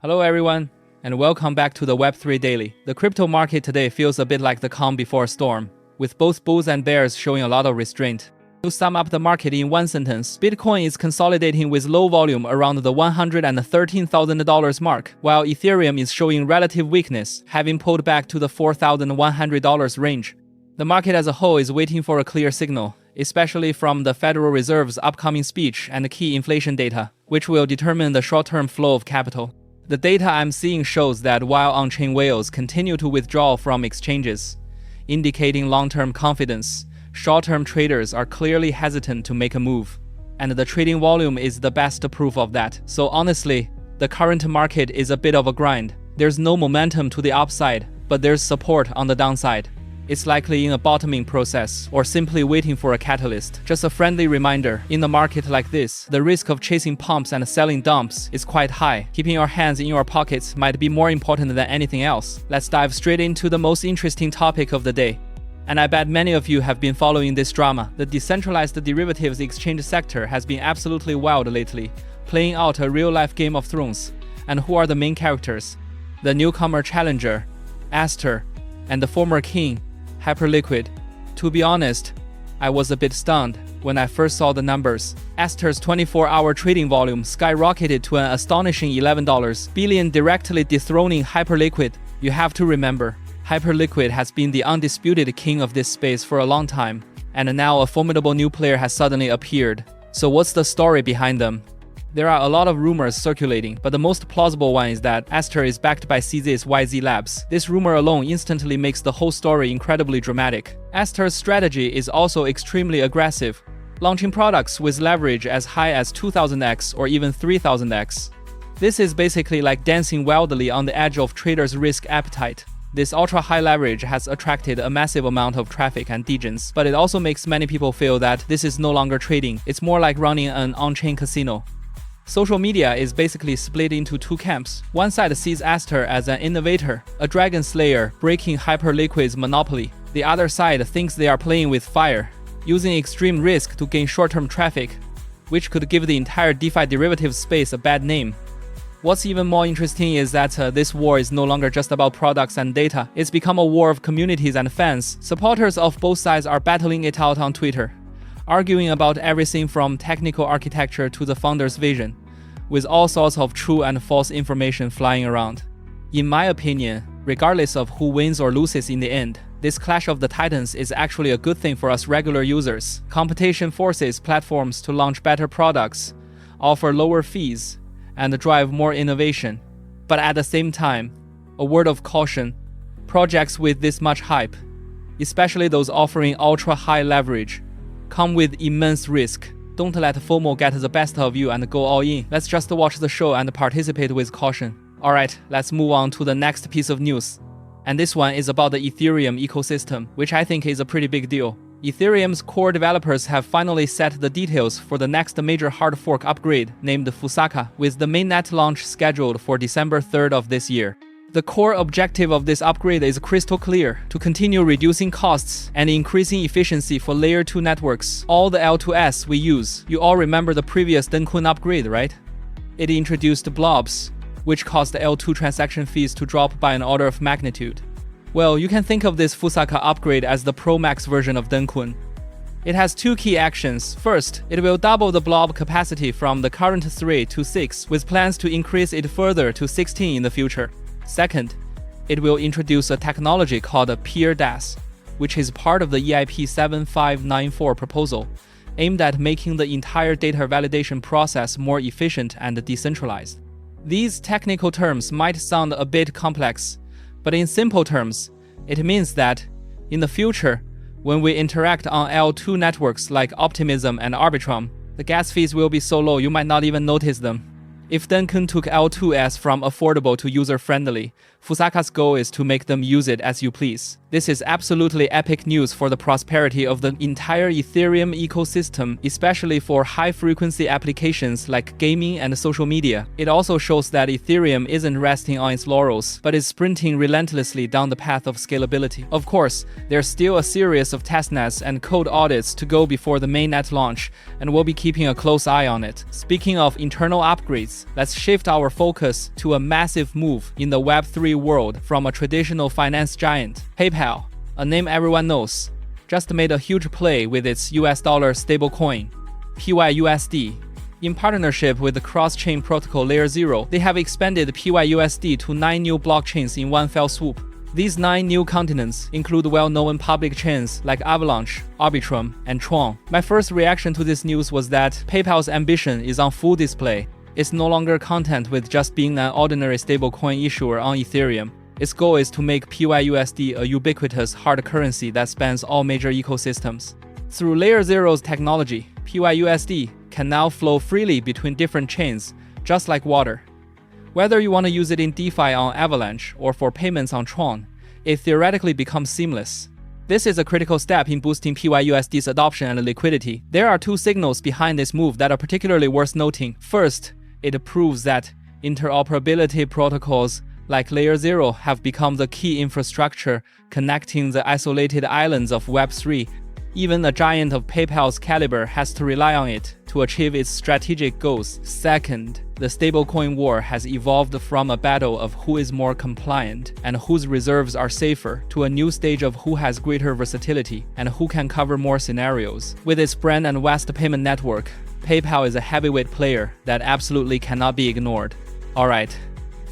Hello everyone, and welcome back to the Web3 Daily. The crypto market today feels a bit like the calm before a storm, with both bulls and bears showing a lot of restraint. To sum up the market in one sentence, Bitcoin is consolidating with low volume around the $113,000 mark, while Ethereum is showing relative weakness, having pulled back to the $4,100 range. The market as a whole is waiting for a clear signal, especially from the Federal Reserve's upcoming speech and key inflation data, which will determine the short-term flow of capital. The data I'm seeing shows that while on-chain whales continue to withdraw from exchanges, indicating long-term confidence, short-term traders are clearly hesitant to make a move. And the trading volume is the best proof of that. So honestly, the current market is a bit of a grind. There's no momentum to the upside, but there's support on the downside. It's likely in a bottoming process, or simply waiting for a catalyst. Just a friendly reminder, in a market like this, the risk of chasing pumps and selling dumps is quite high. Keeping your hands in your pockets might be more important than anything else. Let's dive straight into the most interesting topic of the day. And I bet many of you have been following this drama. The decentralized derivatives exchange sector has been absolutely wild lately, playing out a real-life Game of Thrones. And who are the main characters? The newcomer challenger, Aster, and the former king, Hyperliquid. To be honest, I was a bit stunned when I first saw the numbers. Aster's 24-hour trading volume skyrocketed to an astonishing $11 billion, directly dethroning Hyperliquid. You have to remember, Hyperliquid has been the undisputed king of this space for a long time, and now a formidable new player has suddenly appeared. So what's the story behind them? There are a lot of rumors circulating, but the most plausible one is that Aster is backed by CZ's YZ Labs. This rumor alone instantly makes the whole story incredibly dramatic. Aster's strategy is also extremely aggressive, launching products with leverage as high as 2000x or even 3000x. This is basically like dancing wildly on the edge of traders' risk appetite. This ultra-high leverage has attracted a massive amount of traffic and degens, but it also makes many people feel that this is no longer trading. It's more like running an on-chain casino. Social media is basically split into two camps. One side sees Aster as an innovator, a dragon slayer breaking Hyperliquid's monopoly. The other side thinks they are playing with fire, using extreme risk to gain short-term traffic, which could give the entire DeFi derivatives space a bad name. What's even more interesting is that this war is no longer just about products and data. It's become a war of communities and fans. Supporters of both sides are battling it out on Twitter, arguing about everything from technical architecture to the founder's vision, with all sorts of true and false information flying around. In my opinion, regardless of who wins or loses in the end, this clash of the titans is actually a good thing for us regular users. Competition forces platforms to launch better products, offer lower fees, and drive more innovation. But at the same time, a word of caution, projects with this much hype, especially those offering ultra-high leverage, come with immense risk. Don't let FOMO get the best of you and go all in. Let's just watch the show and participate with caution. Alright, let's move on to the next piece of news. And this one is about the Ethereum ecosystem, which I think is a pretty big deal. Ethereum's core developers have finally set the details for the next major hard fork upgrade named Fusaka, with the mainnet launch scheduled for December 3rd of this year. The core objective of this upgrade is crystal clear: to continue reducing costs and increasing efficiency for Layer 2 networks, all the L2S we use. You all remember the previous Denkun upgrade, right? It introduced blobs, which caused L2 transaction fees to drop by an order of magnitude. Well, you can think of this Fusaka upgrade as the Pro Max version of Denkun. It has two key actions. First, it will double the blob capacity from the current 3 to 6, with plans to increase it further to 16 in the future. Second, it will introduce a technology called a peer DAS, which is part of the EIP 7594 proposal, aimed at making the entire data validation process more efficient and decentralized. These technical terms might sound a bit complex, but in simple terms, it means that, in the future, when we interact on L2 networks like Optimism and Arbitrum, the gas fees will be so low you might not even notice them. If Denkun took L2S from affordable to user-friendly, Fusaka's goal is to make them use it as you please. This is absolutely epic news for the prosperity of the entire Ethereum ecosystem, especially for high-frequency applications like gaming and social media. It also shows that Ethereum isn't resting on its laurels, but is sprinting relentlessly down the path of scalability. Of course, there's still a series of testnets and code audits to go before the mainnet launch, and we'll be keeping a close eye on it. Speaking of internal upgrades, this, let's shift our focus to a massive move in the Web3 world from a traditional finance giant. PayPal, a name everyone knows, just made a huge play with its US dollar stablecoin, PYUSD. In partnership with the cross-chain protocol Layer 0, they have expanded PYUSD to 9 new blockchains in one fell swoop. These 9 new continents include well-known public chains like Avalanche, Arbitrum, and Tron. My first reaction to this news was that PayPal's ambition is on full display. It's no longer content with just being an ordinary stablecoin issuer on Ethereum. Its goal is to make PYUSD a ubiquitous hard currency that spans all major ecosystems. Through Layer 0's technology, PYUSD can now flow freely between different chains, just like water. Whether you want to use it in DeFi on Avalanche or for payments on Tron, it theoretically becomes seamless. This is a critical step in boosting PYUSD's adoption and liquidity. There are 2 signals behind this move that are particularly worth noting. First, it proves that interoperability protocols like Layer 0 have become the key infrastructure connecting the isolated islands of Web3. Even a giant of PayPal's caliber has to rely on it to achieve its strategic goals. Second, the stablecoin war has evolved from a battle of who is more compliant and whose reserves are safer to a new stage of who has greater versatility and who can cover more scenarios. With its brand and vast payment network, PayPal is a heavyweight player that absolutely cannot be ignored. Alright,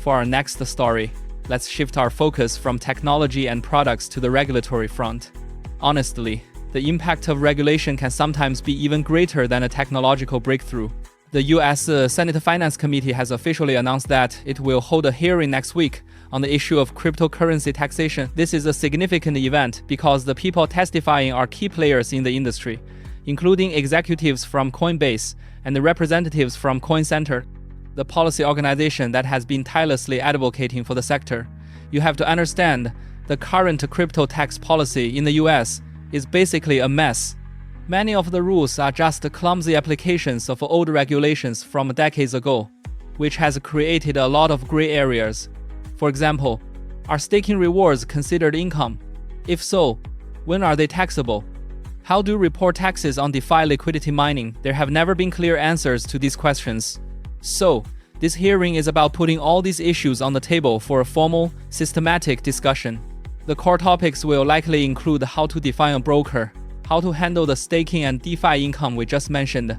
for our next story, let's shift our focus from technology and products to the regulatory front. Honestly, the impact of regulation can sometimes be even greater than a technological breakthrough. The US Senate Finance Committee has officially announced that it will hold a hearing next week on the issue of cryptocurrency taxation. This is a significant event because the people testifying are key players in the industry, including executives from Coinbase and the representatives from Coin Center, the policy organization that has been tirelessly advocating for the sector. You have to understand, the current crypto tax policy in the US is basically a mess. Many of the rules are just clumsy applications of old regulations from decades ago, which has created a lot of gray areas. For example, are staking rewards considered income? If so, when are they taxable? How do you report taxes on DeFi liquidity mining? There have never been clear answers to these questions. So, this hearing is about putting all these issues on the table for a formal, systematic discussion. The core topics will likely include how to define a broker, how to handle the staking and DeFi income we just mentioned,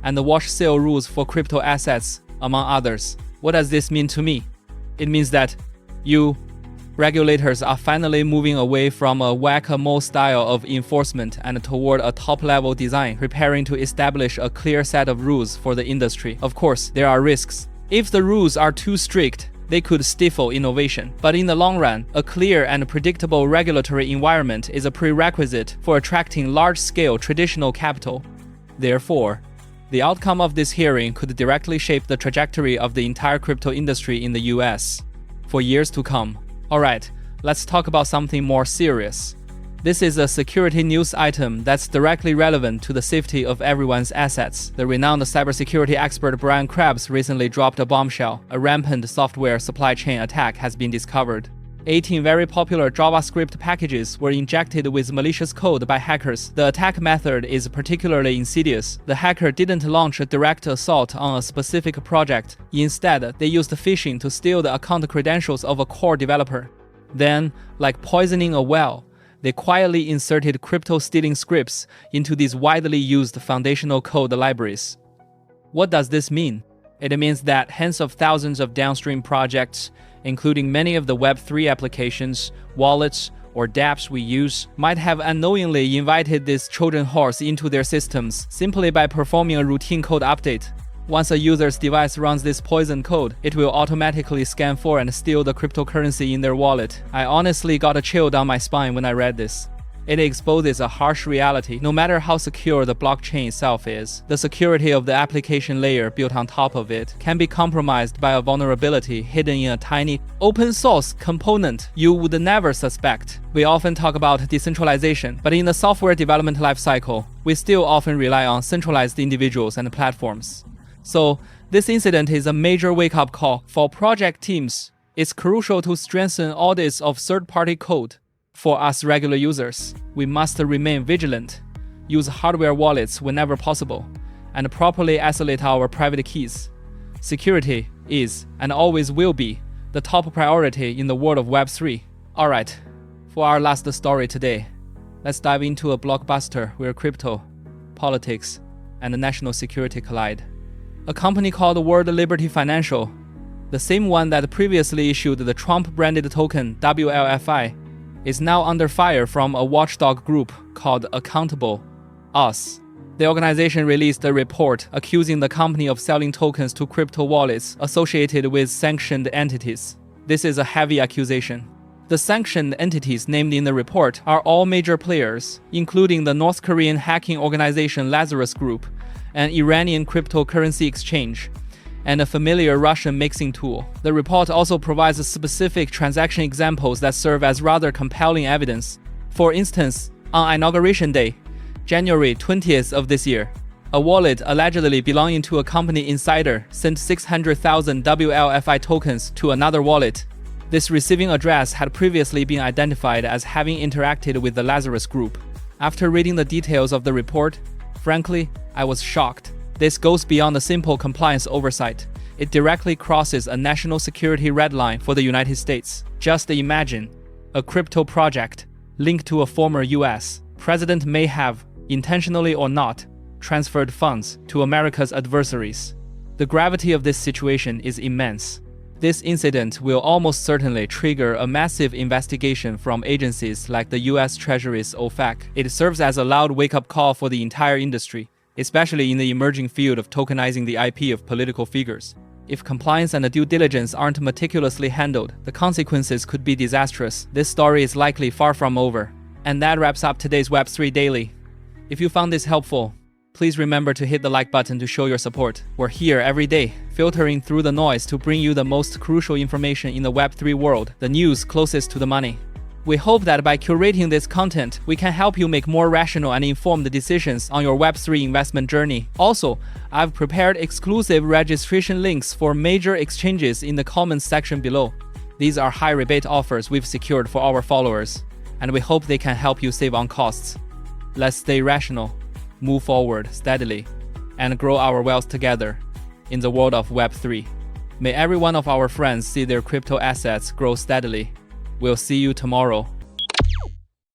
and the wash sale rules for crypto assets, among others. What does this mean to me? It means that regulators are finally moving away from a whack-a-mole style of enforcement and toward a top-level design, preparing to establish a clear set of rules for the industry. Of course, there are risks. If the rules are too strict, they could stifle innovation. But in the long run, a clear and predictable regulatory environment is a prerequisite for attracting large-scale traditional capital. Therefore, the outcome of this hearing could directly shape the trajectory of the entire crypto industry in the US for years to come. Alright, let's talk about something more serious. This is a security news item that's directly relevant to the safety of everyone's assets. The renowned cybersecurity expert Brian Krebs recently dropped a bombshell. A rampant software supply chain attack has been discovered. 18 very popular JavaScript packages were injected with malicious code by hackers. The attack method is particularly insidious. The hacker didn't launch a direct assault on a specific project. Instead, they used phishing to steal the account credentials of a core developer. Then, like poisoning a well, they quietly inserted crypto-stealing scripts into these widely used foundational code libraries. What does this mean? It means that tens of thousands of downstream projects, including many of the Web3 applications, wallets, or dApps we use, might have unknowingly invited this Trojan horse into their systems simply by performing a routine code update. Once a user's device runs this poison code, it will automatically scan for and steal the cryptocurrency in their wallet. I honestly got a chill down my spine when I read this. It exposes a harsh reality. No matter how secure the blockchain itself is, the security of the application layer built on top of it can be compromised by a vulnerability hidden in a tiny, open-source component you would never suspect. We often talk about decentralization, but in the software development lifecycle, we still often rely on centralized individuals and platforms. So, this incident is a major wake-up call for project teams. It's crucial to strengthen audits of third-party code. For us regular users, we must remain vigilant, use hardware wallets whenever possible, and properly isolate our private keys. Security is, and always will be, the top priority in the world of Web3. Alright, for our last story today, let's dive into a blockbuster where crypto, politics, and national security collide. A company called World Liberty Financial, the same one that previously issued the Trump-branded token WLFI, is now under fire from a watchdog group called Accountable Us. The organization released a report accusing the company of selling tokens to crypto wallets associated with sanctioned entities. This is a heavy accusation. The sanctioned entities named in the report are all major players, including the North Korean hacking organization Lazarus Group, an Iranian cryptocurrency exchange, and a familiar Russian mixing tool. The report also provides specific transaction examples that serve as rather compelling evidence. For instance, on Inauguration Day, January 20th of this year, a wallet allegedly belonging to a company insider sent 600,000 WLFI tokens to another wallet. This receiving address had previously been identified as having interacted with the Lazarus Group. After reading the details of the report, frankly, I was shocked. This goes beyond a simple compliance oversight. It directly crosses a national security red line for the United States. Just imagine, a crypto project linked to a former US president may have, intentionally or not, transferred funds to America's adversaries. The gravity of this situation is immense. This incident will almost certainly trigger a massive investigation from agencies like the US Treasury's OFAC. It serves as a loud wake-up call for the entire industry, especially in the emerging field of tokenizing the IP of political figures. If compliance and due diligence aren't meticulously handled, the consequences could be disastrous. This story is likely far from over. And that wraps up today's Web3 Daily. If you found this helpful, please remember to hit the like button to show your support. We're here every day, filtering through the noise to bring you the most crucial information in the Web3 world, the news closest to the money. We hope that by curating this content, we can help you make more rational and informed decisions on your Web3 investment journey. Also, I've prepared exclusive registration links for major exchanges in the comments section below. These are high rebate offers we've secured for our followers, and we hope they can help you save on costs. Let's stay rational, move forward steadily, and grow our wealth together in the world of Web3. May every one of our friends see their crypto assets grow steadily. We'll see you tomorrow.